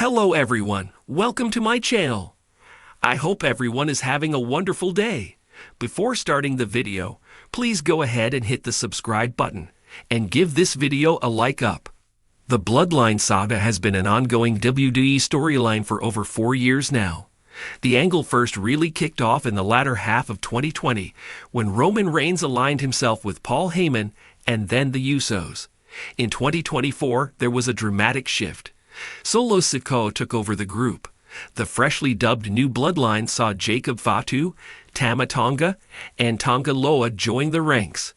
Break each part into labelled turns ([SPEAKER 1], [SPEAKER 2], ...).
[SPEAKER 1] Hello everyone, welcome to my channel. I hope everyone is having a wonderful day. Before starting the video, please go ahead and hit the subscribe button and give this video a like up. The Bloodline saga has been an ongoing WWE storyline for over 4 years now. The angle first really kicked off in the latter half of 2020 when Roman Reigns aligned himself with Paul Heyman and then the Usos. In 2024, there was a dramatic shift. Solo Sikoa took over the group. The freshly dubbed New Bloodline saw Jacob Fatu, Tama Tonga, and Tonga Loa join the ranks.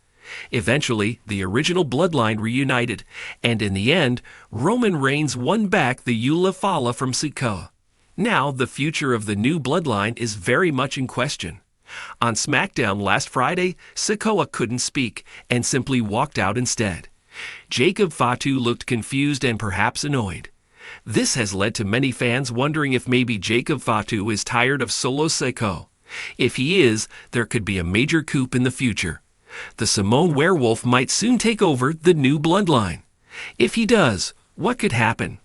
[SPEAKER 1] Eventually, the original Bloodline reunited, and in the end, Roman Reigns won back the Eula Fala from Sikoa. Now, the future of the New Bloodline is very much in question. On SmackDown last Friday, Sikoa couldn't speak and simply walked out instead. Jacob Fatu looked confused and perhaps annoyed. This has led to many fans wondering if maybe Jacob Fatu is tired of Solo Sikoa. If he is, there could be a major coup in the future. The Samoan werewolf might soon take over the New Bloodline. If he does, what could happen?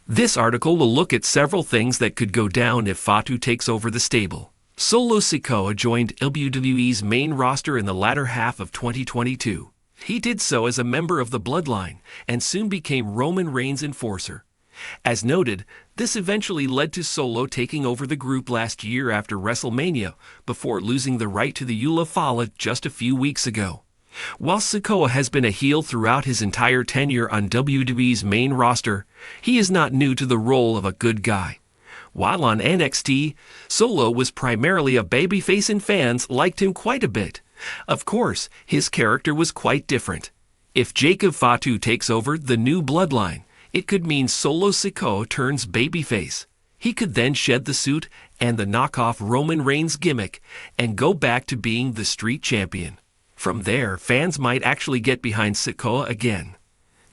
[SPEAKER 1] This article will look at several things that could go down if Fatu takes over the stable. Solo Sikoa joined WWE's main roster in the latter half of 2022. He did so as a member of the Bloodline and soon became Roman Reigns' enforcer. As noted, this eventually led to Solo taking over the group last year after WrestleMania before losing the right to the Eula Fala just a few weeks ago. While Sikoa has been a heel throughout his entire tenure on WWE's main roster, he is not new to the role of a good guy. While on NXT, Solo was primarily a babyface and fans liked him quite a bit. Of course, his character was quite different. If Jacob Fatu takes over the New Bloodline, it could mean Solo Sikoa turns babyface. He could then shed the suit and the knockoff Roman Reigns gimmick and go back to being the street champion. From there, fans might actually get behind Sikoa again.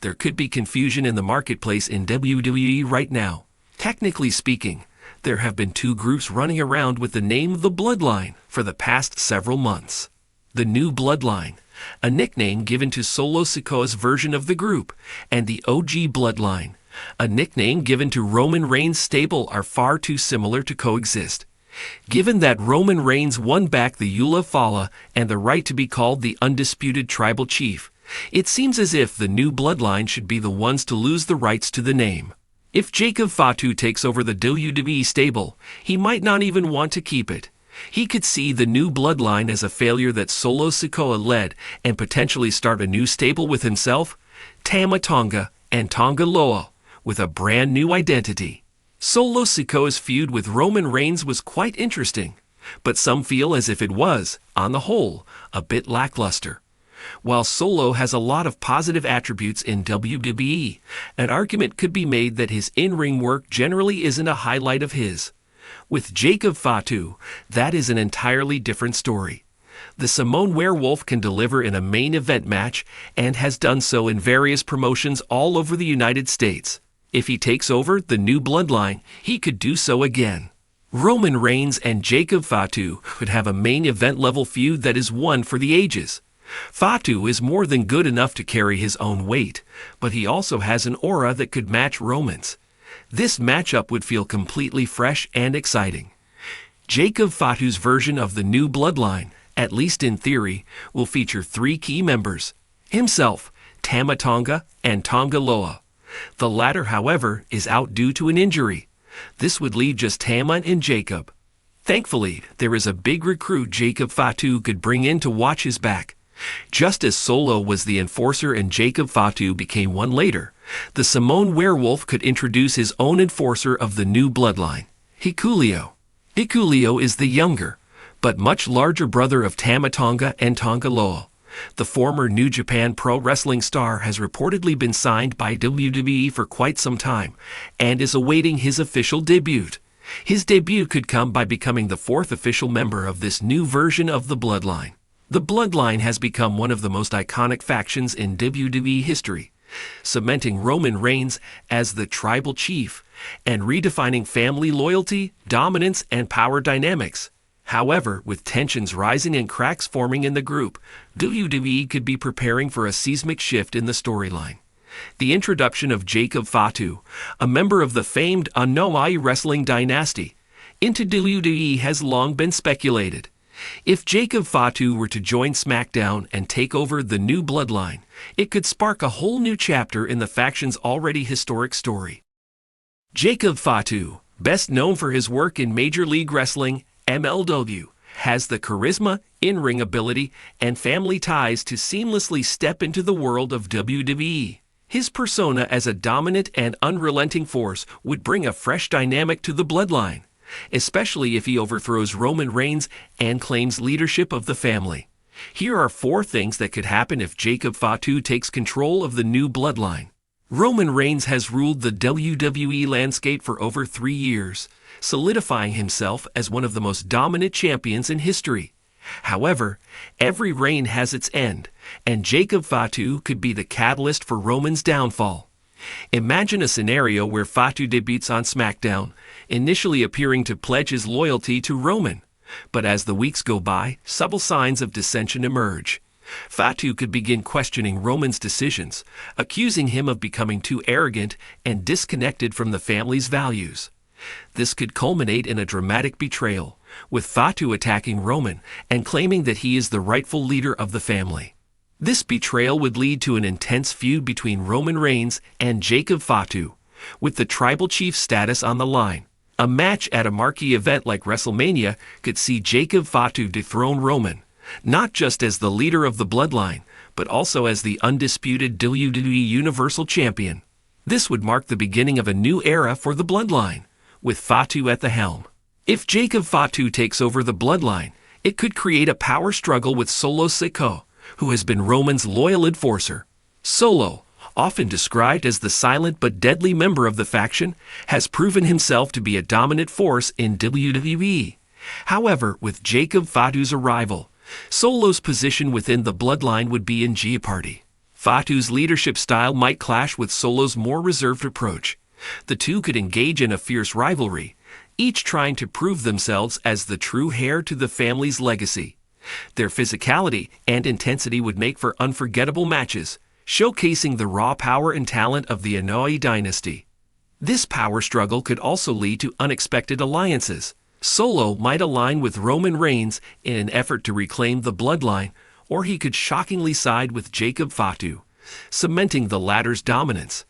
[SPEAKER 1] There could be confusion in the marketplace in WWE right now. Technically speaking, there have been two groups running around with the name The Bloodline for the past several months. The New Bloodline, a nickname given to Solo Sikoa's version of the group, and the OG Bloodline, a nickname given to Roman Reigns' stable, are far too similar to coexist. Given that Roman Reigns won back the Eula Fala and the right to be called the undisputed tribal chief, it seems as if the New Bloodline should be the ones to lose the rights to the name. If Jacob Fatu takes over the WWE stable, he might not even want to keep it. He could see the New Bloodline as a failure that Solo Sikoa led and potentially start a new stable with himself, Tama Tonga, and Tonga Loa, with a brand new identity. Solo Sikoa's feud with Roman Reigns was quite interesting, but some feel as if it was, on the whole, a bit lackluster. While Solo has a lot of positive attributes in WWE, an argument could be made that his in-ring work generally isn't a highlight of his. With Jacob Fatu, that is an entirely different story. The Samoan werewolf can deliver in a main event match and has done so in various promotions all over the United States. If he takes over the New Bloodline, he could do so again. Roman Reigns and Jacob Fatu could have a main event level feud that is one for the ages. Fatu is more than good enough to carry his own weight, but he also has an aura that could match Roman's. This matchup would feel completely fresh and exciting. Jacob Fatu's version of the New Bloodline, at least in theory, will feature 3 key members: himself, Tama Tonga, and Tonga Loa. The latter, however, is out due to an injury. This would leave just Tama and Jacob. Thankfully, there is a big recruit Jacob Fatu could bring in to watch his back. Just as Solo was the enforcer and Jacob Fatu became one later, the Samoan werewolf could introduce his own enforcer of the New Bloodline, Hikuleo. Hikuleo is the younger, but much larger brother of Tama Tonga and Tonga Loa. The former New Japan Pro Wrestling star has reportedly been signed by WWE for quite some time and is awaiting his official debut. His debut could come by becoming the 4th official member of this new version of the Bloodline. The Bloodline has become one of the most iconic factions in WWE history, cementing Roman Reigns as the tribal chief and redefining family loyalty, dominance, and power dynamics. However, with tensions rising and cracks forming in the group, WWE could be preparing for a seismic shift in the storyline. The introduction of Jacob Fatu, a member of the famed Anoa'i wrestling dynasty, into WWE has long been speculated. If Jacob Fatu were to join SmackDown and take over the new Bloodline, it could spark a whole new chapter in the faction's already historic story. Jacob Fatu, best known for his work in Major League Wrestling, MLW, has the charisma, in-ring ability, and family ties to seamlessly step into the world of WWE. His persona as a dominant and unrelenting force would bring a fresh dynamic to the Bloodline, especially if he overthrows Roman Reigns and claims leadership of the family. Here are 4 things that could happen if Jacob Fatu takes control of the new Bloodline. Roman Reigns has ruled the WWE landscape for over 3 years, solidifying himself as one of the most dominant champions in history. However, every reign has its end, and Jacob Fatu could be the catalyst for Roman's downfall. Imagine a scenario where Fatu debuts on SmackDown, initially appearing to pledge his loyalty to Roman. But as the weeks go by, subtle signs of dissension emerge. Fatu could begin questioning Roman's decisions, accusing him of becoming too arrogant and disconnected from the family's values. This could culminate in a dramatic betrayal, with Fatu attacking Roman and claiming that he is the rightful leader of the family. This betrayal would lead to an intense feud between Roman Reigns and Jacob Fatu, with the tribal chief status on the line. A match at a marquee event like WrestleMania could see Jacob Fatu dethrone Roman, not just as the leader of the Bloodline, but also as the undisputed WWE Universal Champion. This would mark the beginning of a new era for the Bloodline, with Fatu at the helm. If Jacob Fatu takes over the Bloodline, it could create a power struggle with Solo Sikoa, who has been Roman's loyal enforcer. Solo, often described as the silent but deadly member of the faction, has proven himself to be a dominant force in WWE. However, with Jacob Fatu's arrival, Solo's position within the Bloodline would be in jeopardy. Fatu's leadership style might clash with Solo's more reserved approach. The two could engage in a fierce rivalry, each trying to prove themselves as the true heir to the family's legacy. Their physicality and intensity would make for unforgettable matches, showcasing the raw power and talent of the Anoa'i dynasty. This power struggle could also lead to unexpected alliances. Solo might align with Roman Reigns in an effort to reclaim the Bloodline, or he could shockingly side with Jacob Fatu, cementing the latter's dominance.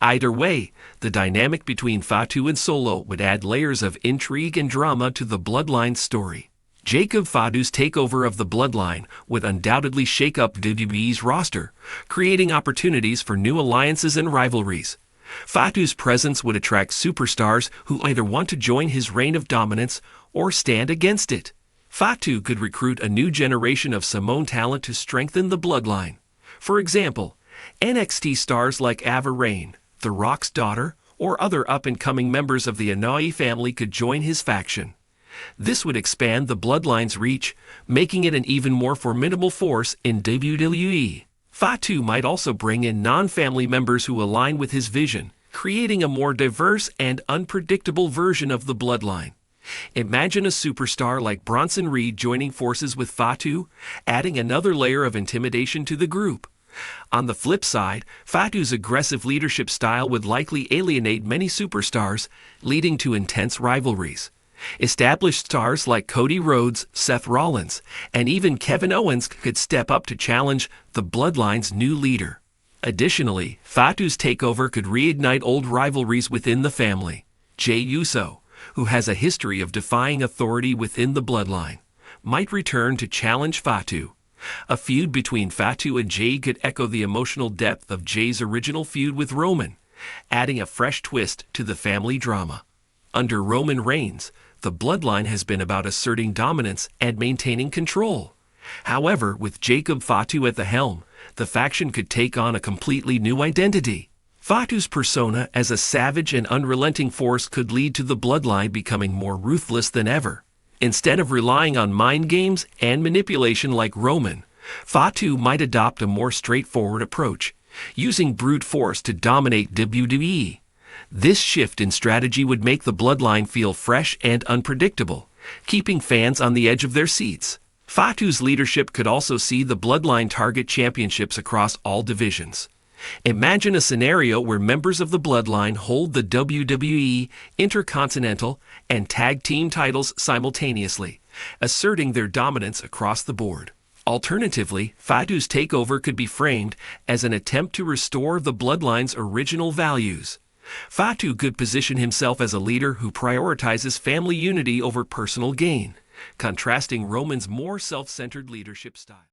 [SPEAKER 1] Either way, the dynamic between Fatu and Solo would add layers of intrigue and drama to the Bloodline story. Jacob Fatu's takeover of the Bloodline would undoubtedly shake up WWE's roster, creating opportunities for new alliances and rivalries. Fatu's presence would attract superstars who either want to join his reign of dominance or stand against it. Fatu could recruit a new generation of Samoan talent to strengthen the Bloodline. For example, NXT stars like Ava Raine, The Rock's daughter, or other up-and-coming members of the Anoa'i family could join his faction. This would expand the Bloodline's reach, making it an even more formidable force in WWE. Fatu might also bring in non-family members who align with his vision, creating a more diverse and unpredictable version of the Bloodline. Imagine a superstar like Bronson Reed joining forces with Fatu, adding another layer of intimidation to the group. On the flip side, Fatu's aggressive leadership style would likely alienate many superstars, leading to intense rivalries. Established stars like Cody Rhodes, Seth Rollins, and even Kevin Owens could step up to challenge the Bloodline's new leader. Additionally, Fatu's takeover could reignite old rivalries within the family. Jey Uso, who has a history of defying authority within the Bloodline, might return to challenge Fatu. A feud between Fatu and Jey could echo the emotional depth of Jey's original feud with Roman, adding a fresh twist to the family drama. Under Roman Reigns, the Bloodline has been about asserting dominance and maintaining control. However, with Jacob Fatu at the helm, the faction could take on a completely new identity. Fatu's persona as a savage and unrelenting force could lead to the Bloodline becoming more ruthless than ever. Instead of relying on mind games and manipulation like Roman, Fatu might adopt a more straightforward approach, using brute force to dominate WWE. This shift in strategy would make the Bloodline feel fresh and unpredictable, keeping fans on the edge of their seats. Fatu's leadership could also see the Bloodline target championships across all divisions. Imagine a scenario where members of the Bloodline hold the WWE Intercontinental and Tag Team titles simultaneously, asserting their dominance across the board. Alternatively, Fatu's takeover could be framed as an attempt to restore the Bloodline's original values. Fatu could position himself as a leader who prioritizes family unity over personal gain, contrasting Roman's more self-centered leadership style.